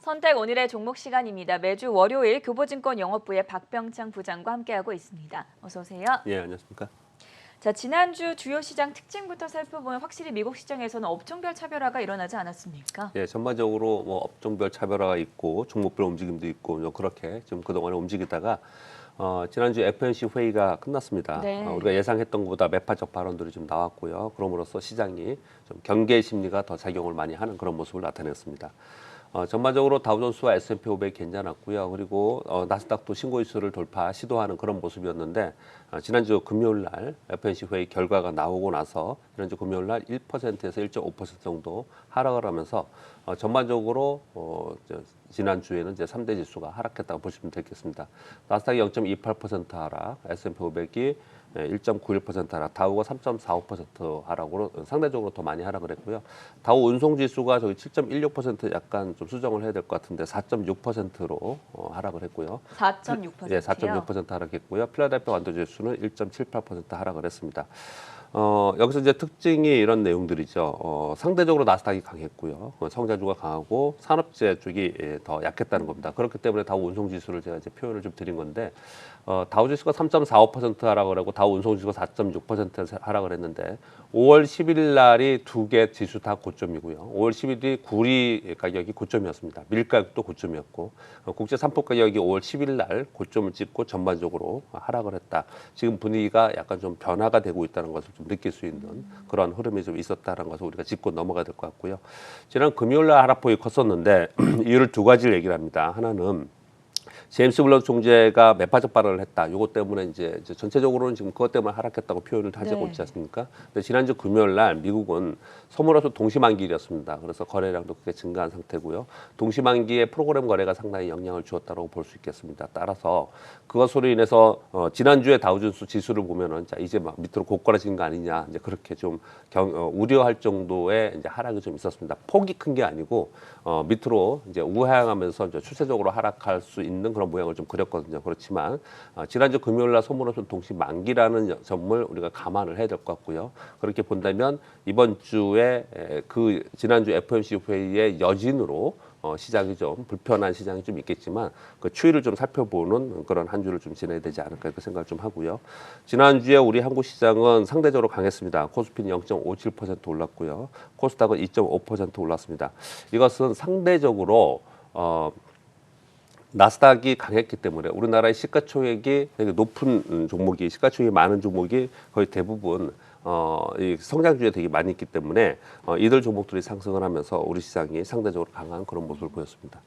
선택 오늘의 종목 시간입니다. 매주 월요일 교보증권 영업부의 박병창 부장과 함께하고 있습니다. 어서 오세요. 예, 안녕하십니까. 자, 지난주 주요 시장 특징부터 살펴보면 확실히 미국 시장에서는 업종별 차별화가 일어나지 않았습니까? 예, 전반적으로 뭐 업종별 차별화가 있고 종목별 움직임도 있고 그렇게 좀 그동안에 움직이다가 지난주 FOMC 회의가 끝났습니다. 네. 우리가 예상했던 것보다 매파적 발언들이 좀 나왔고요. 그럼으로써 시장이 좀 경계 심리가 더 작용을 많이 하는 그런 모습을 나타냈습니다. 전반적으로 다우존스와 S&P 500이 괜찮았고요. 그리고 나스닥도 신고 지수를 돌파 시도하는 그런 모습이었는데 지난주 금요일 날 FOMC 회의 결과가 나오고 나서 지난주 금요일 날 1%에서 1.5% 정도 하락을 하면서 전반적으로 지난주에는 이제 3대 지수가 하락했다고 보시면 되겠습니다. 나스닥이 0.28% 하락, S&P 500이 1.91% 하락, 다우가 3.45% 하락으로 상대적으로 더 많이 하락을 했고요. 다우 운송지수가 저기 7.16% 약간 좀 수정을 해야 될 것 같은데 4.6%로 하락을 했고요. 4.6%요? 예, 4.6% 하락했고요. 필라델피아 완도지수는 1.78% 하락을 했습니다. 여기서 이제 특징이 이런 내용들이죠. 상대적으로 나스닥이 강했고요. 성장주가 강하고 산업재 쪽이 더 약했다는 겁니다. 그렇기 때문에 다우 운송지수를 제가 이제 표현을 좀 드린 건데, 다우지수가 3.45% 하락을 하고 다우 운송지수가 4.6% 하락을 했는데 5월 11일 날이 두 개 지수 다 고점이고요. 5월 10일이 구리 가격이 고점이었습니다. 밀 가격도 고점이었고 국제 상품 가격이 5월 10일 날 고점을 찍고 전반적으로 하락을 했다. 지금 분위기가 약간 좀 변화가 되고 있다는 것을 좀 느낄 수 있는 그런 흐름이 좀 있었다는 것을 우리가 짚고 넘어가야 될 것 같고요. 지난 금요일 날 하락폭이 컸었는데 이유를 두 가지를 얘기를 합니다. 하나는 제임스 블럼 총재가 매파적 발언을 했다. 이것 때문에 이제 전체적으로는 지금 그것 때문에 하락했다고 표현을 하고 있지 않습니까? 근데 지난주 금요일 날 미국은 선물호소 동시만기일이었습니다. 그래서 거래량도 크게 증가한 상태고요. 동시만기의 프로그램 거래가 상당히 영향을 주었다고 볼 수 있겠습니다. 따라서 그것으로 인해서 지난주에 다우존스 지수를 보면은 자 이제 막 밑으로 곧걸어지는 거 아니냐 이제 그렇게 좀 우려할 정도의 이제 하락이 좀 있었습니다. 폭이 큰 게 아니고 밑으로 이제 우하향하면서 이제 추세적으로 하락할 수 있는 그런 모양을 좀 그렸거든요. 그렇지만 지난주 금요일날 소문없이 동시 만기라는 점을 우리가 감안을 해야 될 것 같고요. 그렇게 본다면 이번 주에 그 지난주 FOMC 회의의 여진으로 시장이 좀 불편한 시장이 좀 있겠지만 그 추이를 좀 살펴보는 그런 한 주를 좀 지내야 되지 않을까 이렇게 생각을 좀 하고요. 지난주에 우리 한국 시장은 상대적으로 강했습니다. 코스피는 0.57% 올랐고요. 코스닥은 2.5% 올랐습니다. 이것은 상대적으로 나스닥이 강했기 때문에 우리나라의 시가총액이 되게 높은 종목이 시가총액이 많은 종목이 거의 대부분 이 성장주에 되게 많이 있기 때문에 이들 종목들이 상승을 하면서 우리 시장이 상대적으로 강한 그런 모습을 보였습니다.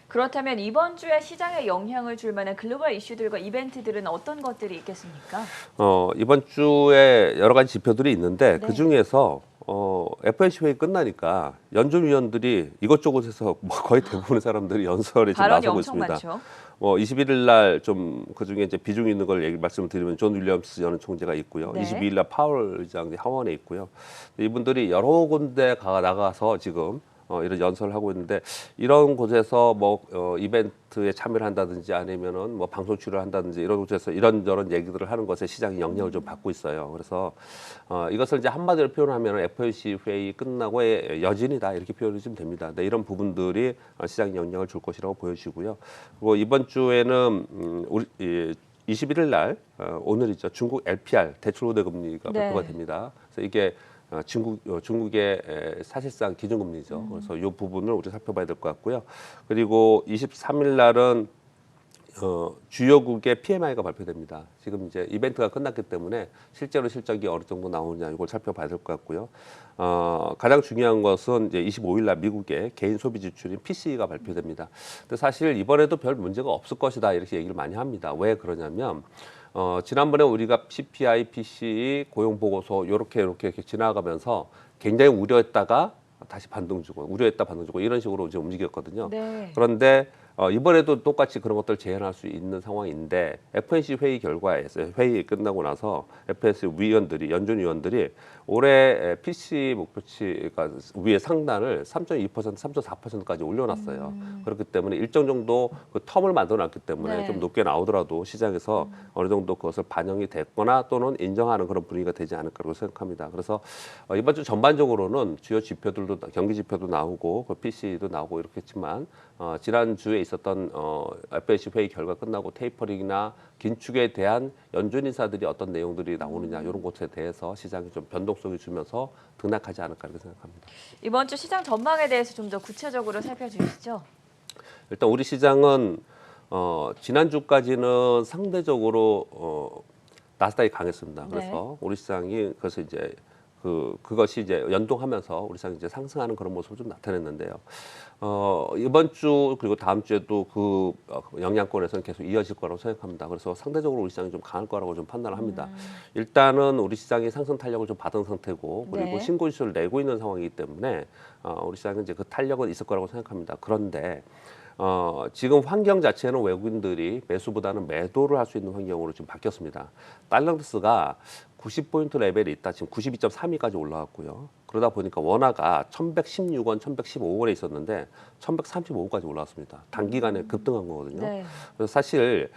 그렇다면 이번 주에 시장에 영향을 줄 만한 글로벌 이슈들과 이벤트들은 어떤 것들이 있겠습니까? 이번 주에 여러 가지 지표들이 있는데 네. 그 중에서 FOMC 회의 끝나니까 연준위원들이 이것저것에서 뭐 거의 대부분의 사람들이 연설에 지금 발언이 나서고 엄청 있습니다. 많죠. 21일 날 좀 그중에 이제 비중 있는 걸 말씀을 드리면 존 윌리엄스 전 총재가 있고요. 네. 22일 날 파월 의장 하원에 있고요. 이분들이 여러 군데 나가서 지금 이런 연설을 하고 있는데 이런 곳에서 뭐 이벤트에 참여를 한다든지 아니면은 뭐 방송 출연을 한다든지 이런 곳에서 이런저런 얘기들을 하는 것에 시장이 영향을 좀 받고 있어요. 그래서 이것을 이제 한마디로 표현하면 FOMC 회의 끝나고의 여진이다 이렇게 표현이 좀 됩니다. 네, 이런 부분들이 시장에 영향을 줄 것이라고 보여지고요. 그리고 이번 주에는 우리 21일 날 오늘이죠. 중국 LPR 대출 우대 금리가 네. 발표가 됩니다. 그래서 이게 중국의 사실상 기준금리죠. 그래서 이 부분을 우리 살펴봐야 될 것 같고요. 그리고 23일 날은 주요국의 PMI가 발표됩니다. 지금 이제 이벤트가 끝났기 때문에 실제로 실적이 어느 정도 나오느냐 이걸 살펴봐야 될 것 같고요. 가장 중요한 것은 이제 25일 날 미국의 개인 소비 지출인 PCE가 발표됩니다. 근데 사실 이번에도 별 문제가 없을 것이다 이렇게 얘기를 많이 합니다. 왜 그러냐면 지난번에 우리가 CPI, PCE, 고용 보고서 이렇게 지나가면서 굉장히 우려했다가 다시 반등 주고 우려했다 반등 주고 이런 식으로 이제 움직였거든요. 네. 그런데 이번에도 똑같이 그런 것들을 재현할 수 있는 상황인데 FNC 회의 결과에서 회의 끝나고 나서 FNC 위원들이 연준 위원들이 올해 PC 목표치가 위에 상단을 3.2%, 3.4%까지 올려놨어요. 그렇기 때문에 일정 정도 그 텀을 만들어놨기 때문에 네. 좀 높게 나오더라도 시장에서 어느 정도 그것을 반영이 됐거나 또는 인정하는 그런 분위기가 되지 않을까라고 생각합니다. 그래서 이번 주 전반적으로는 주요 지표들도 경기 지표도 나오고 그 PC도 나오고 이렇겠지만 지난 주에 있었던 FOMC 회의 결과 끝나고 테이퍼링이나 긴축에 대한 연준 인사들이 어떤 내용들이 나오느냐 이런 것에 대해서 시장이 좀 변동성을 주면서 등락하지 않을까 이렇게 생각합니다. 이번 주 시장 전망에 대해서 좀 더 구체적으로 살펴주시죠. 일단 우리 시장은 지난주까지는 상대적으로 나스닥이 강했습니다. 네. 그래서 우리 시장이 그래서 이제 그것이 이제 연동하면서 우리 시장이 이제 상승하는 그런 모습을 좀 나타냈는데요. 이번 주 그리고 다음 주에도 그 영향권에서는 계속 이어질 거라고 생각합니다. 그래서 상대적으로 우리 시장이 좀 강할 거라고 좀 판단을 합니다. 일단은 우리 시장이 상승 탄력을 좀 받은 상태고 그리고 네. 신고 지수를 내고 있는 상황이기 때문에 우리 시장은 이제 그 탄력은 있을 거라고 생각합니다. 그런데 지금 환경 자체는 외국인들이 매수보다는 매도를 할 수 있는 환경으로 지금 바뀌었습니다. 달러스가 90포인트 레벨이 있다. 지금 92.32까지 올라왔고요. 그러다 보니까 원화가 1116원, 1115원에 있었는데 1135원까지 올라왔습니다. 단기간에 급등한 거거든요. 네. 그래서 사실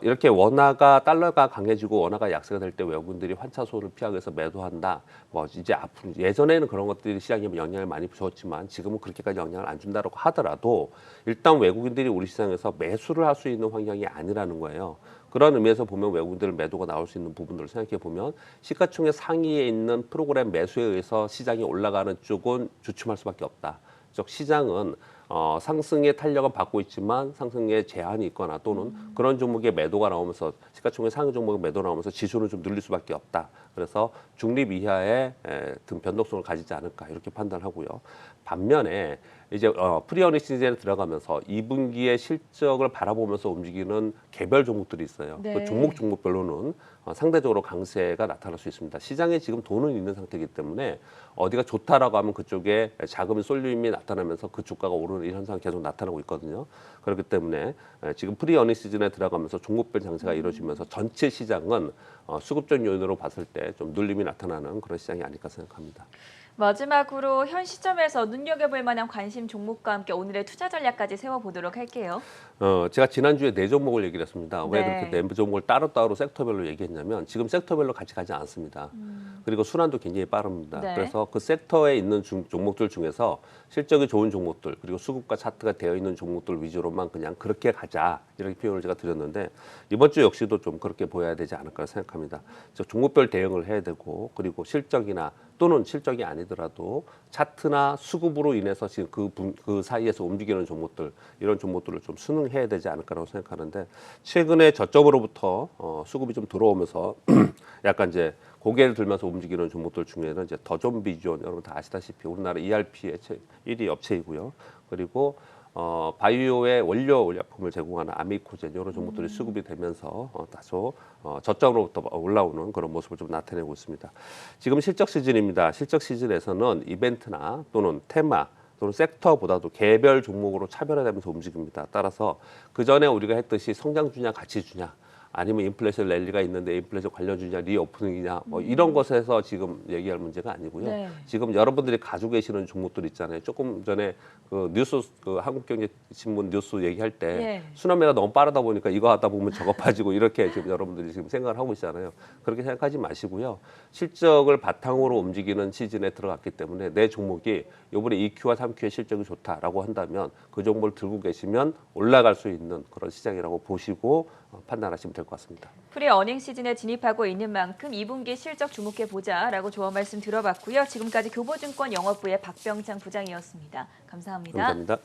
이렇게 원화가 달러가 강해지고 원화가 약세가 될 때 외국인들이 환차손을 피하기 위해서 매도한다. 뭐 이제 앞으로 예전에는 그런 것들이 시장에 영향을 많이 줬지만 지금은 그렇게까지 영향을 안 준다고 하더라도 일단 외국인들이 우리 시장에서 매수를 할 수 있는 환경이 아니라는 거예요. 그런 의미에서 보면 외국인들 매도가 나올 수 있는 부분들을 생각해 보면 시가총액 상위에 있는 프로그램 매수에 의해서 시장이 올라가는 쪽은 주춤할 수밖에 없다. 즉 시장은 상승의 탄력은 받고 있지만 상승의 제한이 있거나 또는 그런 종목의 매도가 나오면서 시가총액 상위 종목의 매도 나오면서 지수는 좀 늘릴 수밖에 없다. 그래서 중립 이하의 등 변동성을 가지지 않을까 이렇게 판단하고요. 반면에 이제 프리어닝 시즌에 들어가면서 2분기의 실적을 바라보면서 움직이는 개별 종목들이 있어요. 네. 그 종목별로는 상대적으로 강세가 나타날 수 있습니다. 시장에 지금 돈은 있는 상태이기 때문에 어디가 좋다라고 하면 그쪽에 자금의 쏠림이 나타나면서 그 주가가 오르는 이 현상이 계속 나타나고 있거든요. 그렇기 때문에 지금 프리어닝 시즌에 들어가면서 종목별 장세가 이루어지면서 전체 시장은 수급적 요인으로 봤을 때 좀 눌림이 나타나는 그런 시장이 아닐까 생각합니다. 마지막으로 현 시점에서 눈여겨볼 만한 관심 종목과 함께 오늘의 투자 전략까지 세워보도록 할게요. 제가 지난주에 네 종목을 얘기를 했습니다. 왜 네. 그렇게 네 종목을 따로따로 섹터별로 얘기했냐면 지금 섹터별로 같이 가지 않습니다. 그리고 순환도 굉장히 빠릅니다. 네. 그래서 그 섹터에 있는 종목들 중에서 실적이 좋은 종목들 그리고 수급과 차트가 되어 있는 종목들 위주로만 그냥 그렇게 가자 이렇게 표현을 제가 드렸는데 이번 주 역시도 좀 그렇게 보여야 되지 않을까 생각합니다. 즉 종목별 대응을 해야 되고 그리고 실적이나 또는 실적이 아니더라도 차트나 수급으로 인해서 지금 그 사이에서 움직이는 종목들 이런 종목들을 좀 순응해야 되지 않을까라고 생각하는데 최근에 저점으로부터 수급이 좀 들어오면서 약간 이제 고개를 들면서 움직이는 종목들 중에는 이제 더존비존 여러분 다 아시다시피 우리나라 ERP의 1위 업체이고요. 그리고 바이오의 원료 의약품을 제공하는 아미코젠 이런 종목들이 수급이 되면서 다소 저점으로부터 올라오는 그런 모습을 좀 나타내고 있습니다. 지금 실적 시즌입니다. 실적 시즌에서는 이벤트나 또는 테마 또는 섹터보다도 개별 종목으로 차별화되면서 움직입니다. 따라서 그 전에 우리가 했듯이 성장 주냐 가치 주냐 아니면 인플레이션 랠리가 있는데 인플레이션 관련주냐 리오프닝이냐 뭐 이런 것에서 지금 얘기할 문제가 아니고요. 네. 지금 여러분들이 가지고 계시는 종목들 있잖아요. 조금 전에 그 뉴스 그 한국경제신문 뉴스 얘기할 때 예. 순환매가 너무 빠르다 보니까 이거 하다 보면 저거 빠지고 이렇게 지금 여러분들이 지금 생각을 하고 있잖아요. 그렇게 생각하지 마시고요. 실적을 바탕으로 움직이는 시즌에 들어갔기 때문에 내 종목이 이번에 2Q와 3Q의 실적이 좋다라고 한다면 그 종목을 들고 계시면 올라갈 수 있는 그런 시장이라고 보시고 판단하시면 될 것 같습니다. 프리 어닝 시즌에 진입하고 있는 만큼 2분기 실적 주목해보자라고 조언 말씀 들어봤고요. 지금까지 교보증권 영업부의 박병창 부장이었습니다. 감사합니다. 감사합니다.